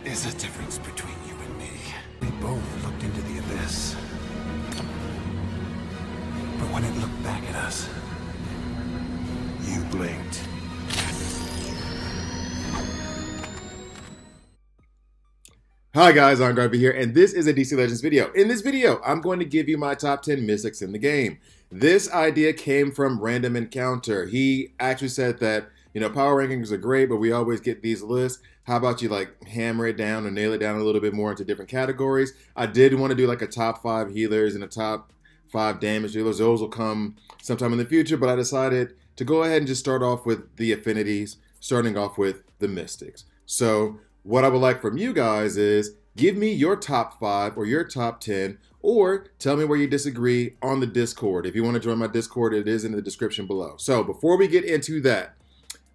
is a difference between you and me. We both looked into the abyss. But when it looked back at us, you blinked. Hi guys, I'm Garvey here, and this is a DC Legends video. In this video, I'm going to give you my top 10 mystics in the game. This idea came from Random Encounter. He actually said that, power rankings are great, but we always get these lists. How about you hammer it down or nail it down a little bit more into different categories? I did want to do a top 5 healers and a top 5 damage dealers. Those will come sometime in the future, but I decided to go ahead and just start off with the affinities, starting off with the mystics. So what I would like from you guys is give me your top 5 or your top 10, or tell me where you disagree on the Discord. If you want to join my Discord, it is in the description below. So before we get into that,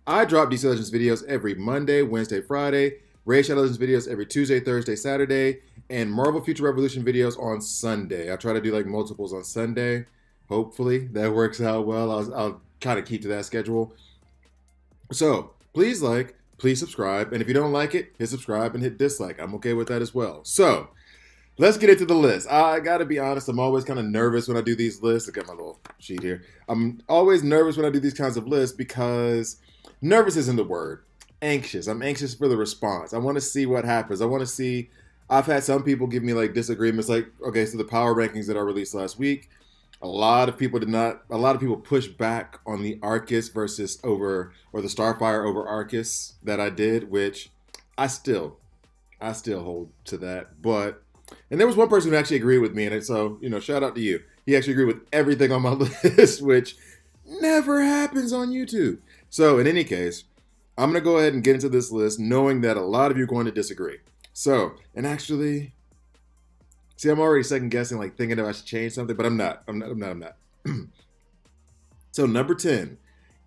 I drop DC Legends videos every Monday, Wednesday, Friday, Raid Shadow Legends videos every Tuesday, Thursday, Saturday, and Marvel Future Revolution videos on Sunday. I try to do multiples on Sunday. Hopefully that works out well. I'll kind of keep to that schedule. So please please subscribe, and if you don't like it, hit subscribe and hit dislike. I'm okay with that as well. So let's get into the list. I gotta be honest, I'm always kind of nervous when I do these lists. I got my little sheet here. I'm always nervous when I do these kinds of lists because nervous isn't the word. Anxious. I'm anxious for the response. I want to see what happens. I want to see. I've had some people give me disagreements. Okay, so the power rankings that I released last week, a lot of people pushed back on the Arcus versus or the Starfire over Arcus that I did, which I still hold to that. And there was one person who actually agreed with me, and so shout out to you. He actually agreed with everything on my list, which never happens on YouTube. So in any case, I'm going to go ahead and get into this list knowing that a lot of you are going to disagree. So, and actually, see, I'm already second guessing, thinking that I should change something, but I'm not. So number 10,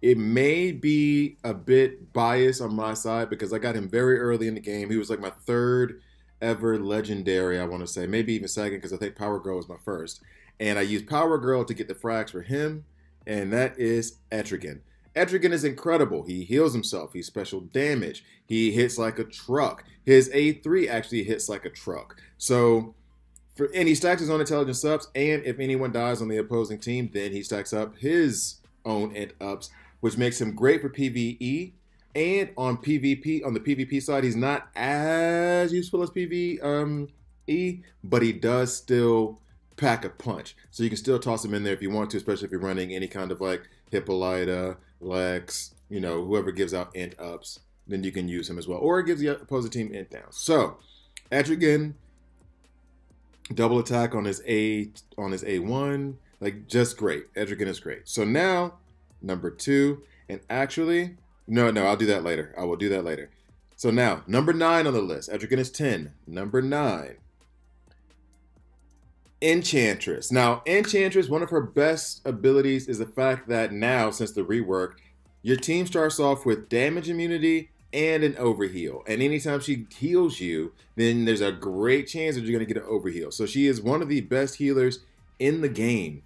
it may be a bit biased on my side because I got him very early in the game. He was my third ever legendary, I want to say, maybe even second, because I think Power Girl was my first. And I used Power Girl to get the frags for him, and that is Etrigan. Etrigan is incredible. He heals himself. He's special damage. He hits like a truck. His A3 actually hits like a truck. So, and he stacks his own intelligence ups, and if anyone dies on the opposing team, then he stacks up his own int ups, which makes him great for PvE. And on PvP, on the PvP side, he's not as useful as PvE, but he does still pack a punch. So you can still toss him in there if you want to, especially if you're running any kind of Hippolyta, Lex, whoever gives out int ups, then you can use him as well. Or it gives the opposing team int downs. So, Etrigan, double attack on his A1, just great. Etrigan is great. So now, number 2, and actually, no, I'll do that later. I will do that later. So now, number 9 on the list. Etrigan is 10. Number 9. Enchantress. Now, Enchantress, one of her best abilities is the fact that now, since the rework, your team starts off with damage immunity and an overheal. And anytime she heals you, then there's a great chance that you're going to get an overheal. So she is one of the best healers in the game.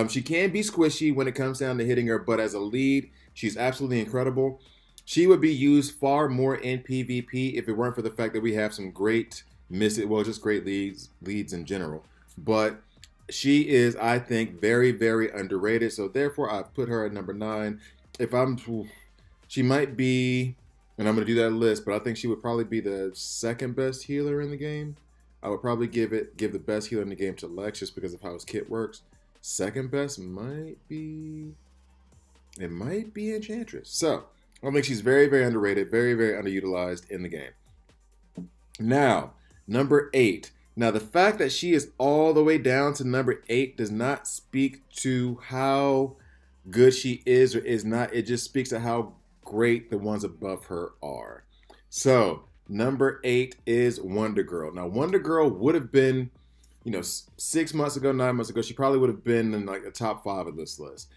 She can be squishy when it comes down to hitting her, but as a lead, she's absolutely incredible. She would be used far more in PvP if it weren't for the fact that we have some great just great leads in general. But she is, I think, very, very underrated. So therefore, I put her at number 9. She might be, and I'm going to do that list, but I think she would probably be the second best healer in the game. I would probably give the best healer in the game to Lex just because of how his kit works. Second best might be Enchantress. So I think she's very, very underrated, very, very underutilized in the game. Now, number 8. Now, the fact that she is all the way down to number 8 does not speak to how good she is or is not. It just speaks to how great the ones above her are. So, number 8 is Wonder Girl. Now, Wonder Girl would have been, 6 months ago, 9 months ago, she probably would have been in the top 5 of this list.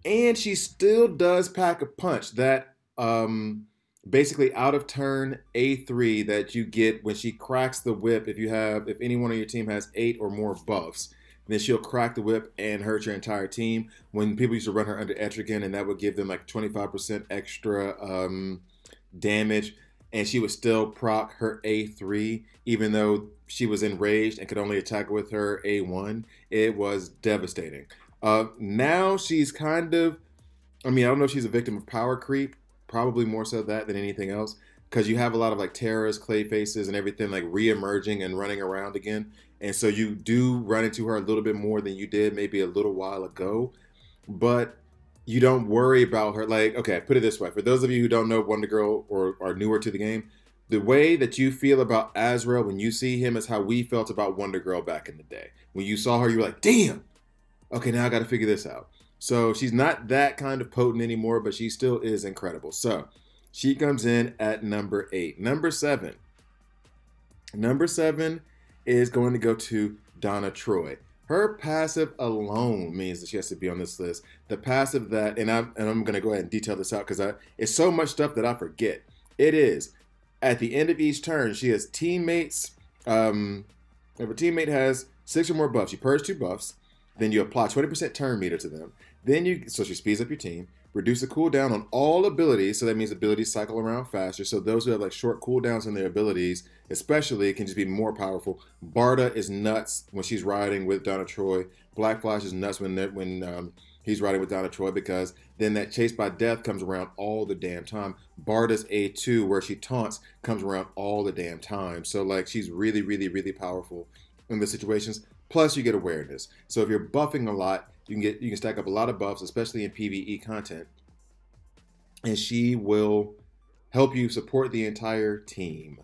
And she still does pack a punch. That basically out of turn A3 that you get when she cracks the whip. If anyone on your team has 8 or more buffs, then she'll crack the whip and hurt your entire team. When people used to run her under Etrigan, and that would give them 25% extra damage. and she would still proc her A3, even though she was enraged and could only attack with her A1. It was devastating. Now she's kind of, I mean, I don't know if she's a victim of power creep, probably more so that than anything else, because you have a lot of like terrors, clay faces, and everything like re-emerging and running around again. And so you do run into her a little bit more than you did maybe a little while ago, but you don't worry about her. Like, okay, put it this way. For those of you who don't know Wonder Girl or are newer to the game, the way that you feel about Azrael when you see him is how we felt about Wonder Girl back in the day. When you saw her, you were like, damn, okay, now I got to figure this out. So she's not that kind of potent anymore, but she still is incredible. So she comes in at number 8. Number 7. Number 7 is going to go to Donna Troy. Her passive alone means that she has to be on this list. The passive that, and I'm going to go ahead and detail this out because it's so much stuff that I forget. It is, at the end of each turn, she has teammates. If a teammate has 6 or more buffs, you purge 2 buffs. Then you apply 20% turn meter to them. So she speeds up your team. Reduce the cooldown on all abilities. So that means abilities cycle around faster. So those who have like short cooldowns on their abilities, especially, can just be more powerful. Barda is nuts when she's riding with Donna Troy. Black Flash is nuts when he's riding with Donna Troy, because then that chase by death comes around all the damn time. Barda's A2, where she taunts, comes around all the damn time. So like she's really, really, really powerful in the situations. Plus you get awareness. So if you're buffing a lot, you can stack up a lot of buffs, especially in PvE content. And she will help you support the entire team.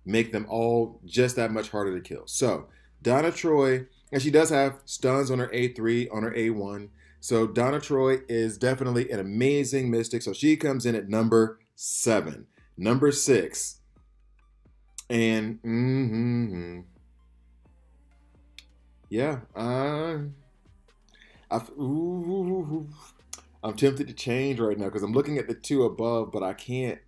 Make them all just that much harder to kill. So Donna Troy, and she does have stuns on her A3, on her A1. So Donna Troy is definitely an amazing mystic. So she comes in at number 7. Number 6. And yeah, I'm tempted to change right now because I'm looking at the 2 above, but I can't.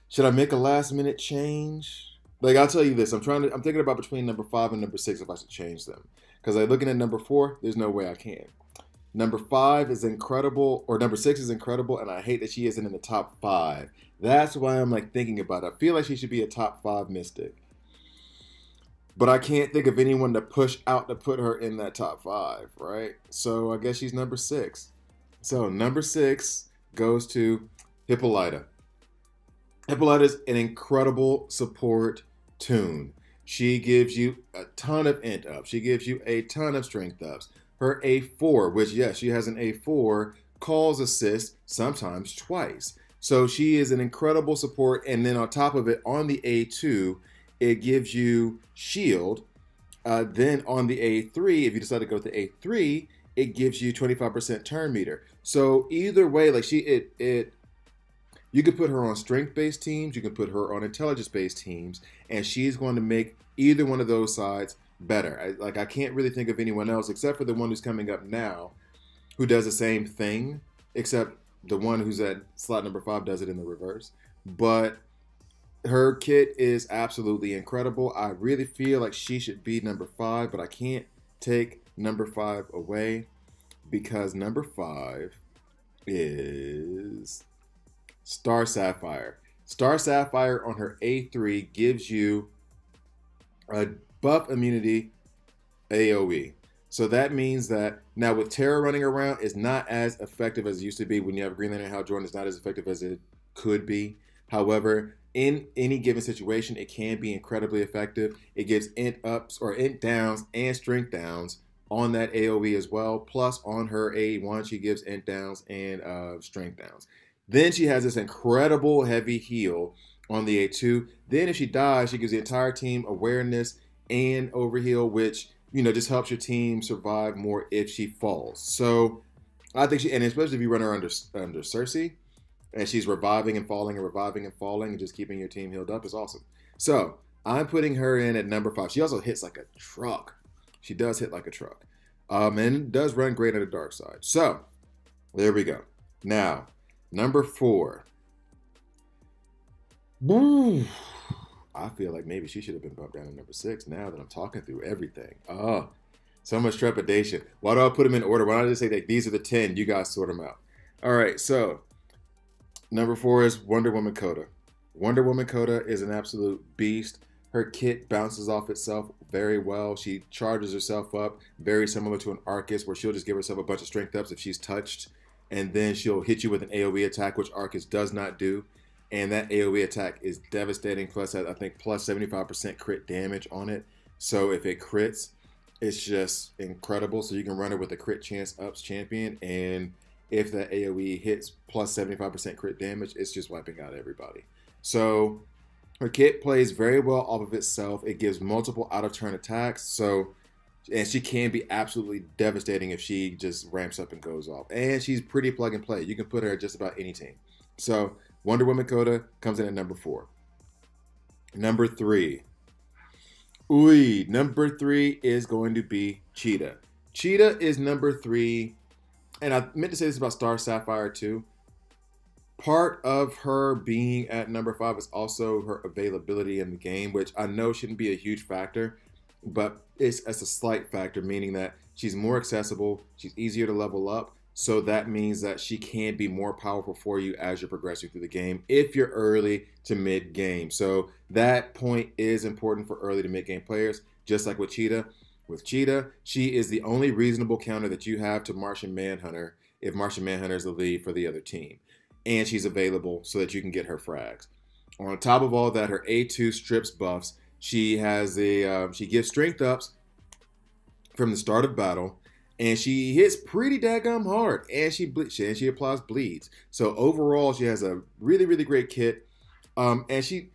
Should I make a last minute change? Like, I'll tell you this, I'm thinking about between number 5 and number 6 if I should change them. Because I'm looking at number 4, there's no way I can. Number 5 is incredible, or number 6 is incredible, and I hate that she isn't in the top 5. That's why I'm like thinking about it. I feel like she should be a top 5 mystic. But I can't think of anyone to push out to put her in that top 5, right? So I guess she's number 6. So number 6 goes to Hippolyta. Hippolyta's an incredible support toon. She gives you a ton of int ups. She gives you a ton of strength ups. Her A4, which yes, she has an A4, calls assist sometimes twice. So she is an incredible support. And then on top of it, on the A2, it gives you shield. Then on the A3, if you decide to go with the A3, it gives you 25% turn meter. So either way, like you could put her on strength-based teams, you can put her on intelligence-based teams, and she's going to make either one of those sides better. I can't really think of anyone else except for the one who's coming up now, who does the same thing, except the one who's at slot number 5 does it in the reverse. But her kit is absolutely incredible. I really feel like she should be number 5, but I can't take number 5 away because number 5 is Star Sapphire. Star Sapphire on her A3 gives you a buff immunity AoE. So that means that now with Terra running around, it's not as effective as it used to be. When you have Green Lantern Hal Jordan, it's not as effective as it could be. However, in any given situation, it can be incredibly effective. It gives int ups or int downs and strength downs on that AoE as well. Plus on her A1, she gives int downs and strength downs. Then she has this incredible heavy heal on the A2. Then if she dies, she gives the entire team awareness and overheal, which, you know, just helps your team survive more if she falls. So I think and especially if you run her under Cersei, and she's reviving and falling and reviving and falling and just keeping your team healed up is awesome. So I'm putting her in at number 5. She also hits like a truck. She does hit like a truck. And does run great on the dark side. So there we go. Now, number 4. Woo. I feel like maybe she should have been bumped down to number 6 now that I'm talking through everything. Oh, so much trepidation. Why do I put them in order? Why don't I just say that these are the 10? You guys sort them out. All right, so Number 4 is Wonder Woman Coda. Wonder Woman Coda is an absolute beast. Her kit bounces off itself very well. She charges herself up, very similar to an Arcus, where she'll just give herself a bunch of strength ups if she's touched, and then she'll hit you with an AoE attack, which Arcus does not do. And that AoE attack is devastating, plus I think plus 75% crit damage on it. So if it crits, it's just incredible. So you can run her with a crit chance ups champion, and if that AoE hits plus 75% crit damage, it's just wiping out everybody. So her kit plays very well off of itself. It gives multiple out of turn attacks. And she can be absolutely devastating if she just ramps up and goes off. And she's pretty plug and play. You can put her at just about any team. So Wonder Woman Coda comes in at number 4. Number 3. Number 3 is going to be Cheetah. Cheetah is number 3. And I meant to say this about Star Sapphire too. Part of her being at number 5 is also her availability in the game, which I know shouldn't be a huge factor, but it's a slight factor, meaning that she's more accessible, she's easier to level up, so that means that she can be more powerful for you as you're progressing through the game if you're early to mid-game. So that point is important for early to mid-game players, just like with Cheetah. With Cheetah, she is the only reasonable counter that you have to Martian Manhunter if Martian Manhunter is the lead for the other team. And she's available so that you can get her frags. On top of all that, her A2 strips buffs. She has she gives strength ups from the start of battle, and she hits pretty daggum hard, and she applies bleeds. So overall, she has a really, really great kit. And she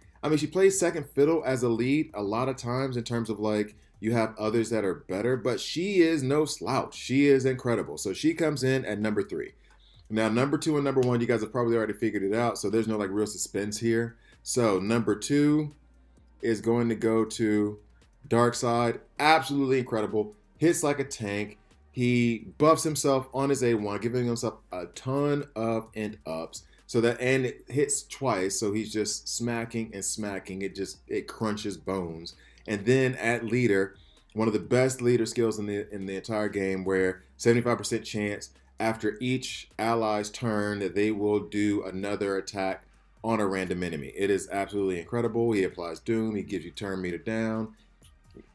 plays second fiddle as a lead a lot of times in terms of like you have others that are better, but she is no slouch. She is incredible. So she comes in at number 3. Now, number 2 and number 1, you guys have probably already figured it out, so there's no like real suspense here. So number 2 is going to go to Darkseid. Absolutely incredible. Hits like a tank. He buffs himself on his A1, giving himself a ton of int ups. And it hits twice, so he's just smacking and smacking. It crunches bones. And then at leader, one of the best leader skills in the entire game, where 75% chance after each ally's turn that they will do another attack on a random enemy. It is absolutely incredible. He applies Doom. He gives you turn meter down.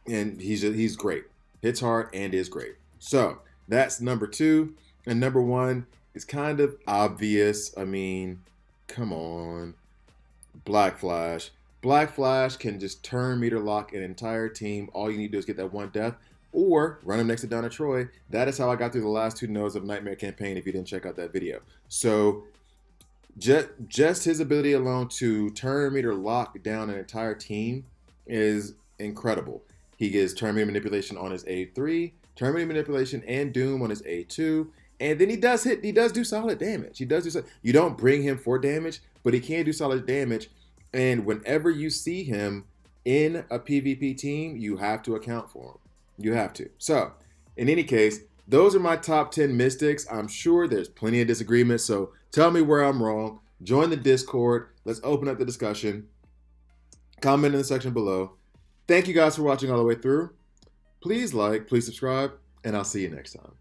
And he's great. Hits hard and is great. So that's number 2. And number 1 is kind of obvious. I mean, come on. Black Flash. Black Flash can just turn meter lock an entire team. All you need to do is get that 1 death. Or run him next to Donna Troy. That is how I got through the last 2 nodes of Nightmare Campaign if you didn't check out that video. So just his ability alone to turn meter lock down an entire team is incredible. He gets turn meter manipulation on his A3, turn meter manipulation and Doom on his A2, and then he does do solid damage. You don't bring him for damage, but he can do solid damage. And whenever you see him in a PvP team, you have to account for him. You have to. So, in any case, those are my top 10 mystics. I'm sure there's plenty of disagreements, so tell me where I'm wrong. Join the Discord. Let's open up the discussion. Comment in the section below. Thank you guys for watching all the way through. Please like, please subscribe, and I'll see you next time.